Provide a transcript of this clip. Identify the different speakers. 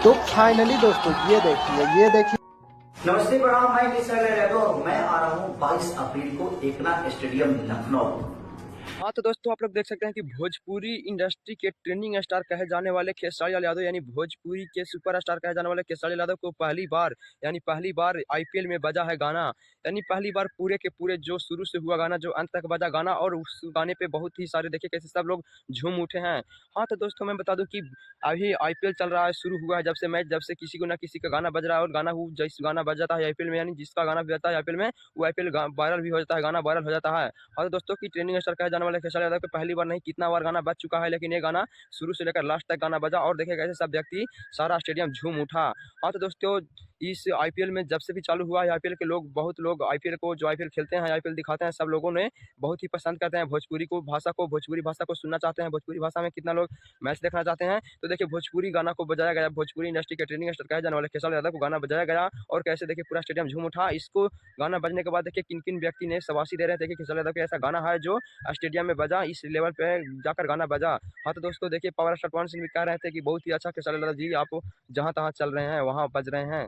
Speaker 1: तो फाइनली दोस्तों ये देखिए।
Speaker 2: नमस्ते प्रणाम, मैं किशन यादव और मैं आ रहा हूँ 22 अप्रैल को एकनाथ स्टेडियम लखनऊ।
Speaker 3: हाँ, तो दोस्तों आप लोग देख सकते हैं कि भोजपुरी इंडस्ट्री के ट्रेंडिंग स्टार कहे जाने वाले खेसारी लाल यादव यानी भोजपुरी के सुपरस्टार कहे जाने वाले खेसारी लाल यादव को पहली बार आईपीएल में बजा है गाना। यानी पहली बार पूरे के पूरे जो शुरू से हुआ गाना जो अंत तक बजा गाना, और उस गाने पे बहुत ही सारे देखिए कैसे सब लोग झूम उठे हैं। हाँ, तो दोस्तों मैं बता दूं कि अभी आईपीएल चल रहा है, शुरू हुआ है जब से मैच, जब से किसी को ना किसी का गाना बज रहा है, और गाना जिस गाना बज जाता है आईपीएल में, यानी जिसका गाना बजता है आईपीएल में, वो आईपीएल वायरल भी हो जाता है, गाना वायरल हो जाता है। और दोस्तों की ट्रेंडिंग स्टार कहे जाने वाले खेसारी यादव पे पहली बार नहीं कितना बार गाना बज चुका है, लेकिन ये गाना शुरू से लेकर लास्ट तक गाना बजा और देखे कैसे सब व्यक्ति सारा स्टेडियम झूम उठा। हाँ, तो दोस्तों इस आईपीएल में जब से भी चालू हुआ है आईपीएल के लोग, बहुत लोग आईपीएल को, जो आईपीएल खेलते हैं, आईपीएल दिखाते हैं, सब लोगों ने बहुत ही पसंद करते हैं भोजपुरी को, भोजपुरी भाषा को सुनना चाहते हैं, भोजपुरी भाषा में कितना लोग मैच देखना चाहते हैं। तो देखिए भोजपुरी गाना को बजाया गया, भोजपुरी इंडस्ट्री के ट्रेंडिंग स्टार कहे जाने वाले खेसारी यादव को गाना बजाया गया, और कैसे देखिए पूरा स्टेडियम झूम उठा। इसको गाना बजने के बाद देखिए किन किन व्यक्ति ने शाबाशी दे रहे थे कि खेसारी यादव का ऐसा गाना है जो स्टेडियम में बजा, इस लेवल पे जाकर गाना बजा। हाँ, तो दोस्तों देखिए पावर स्टार पवन सिंह भी कह रहे थे कि बहुत ही अच्छा खेसारी लाल जी, आप जहाँ तहाँ चल रहे हैं वहाँ बज रहे हैं।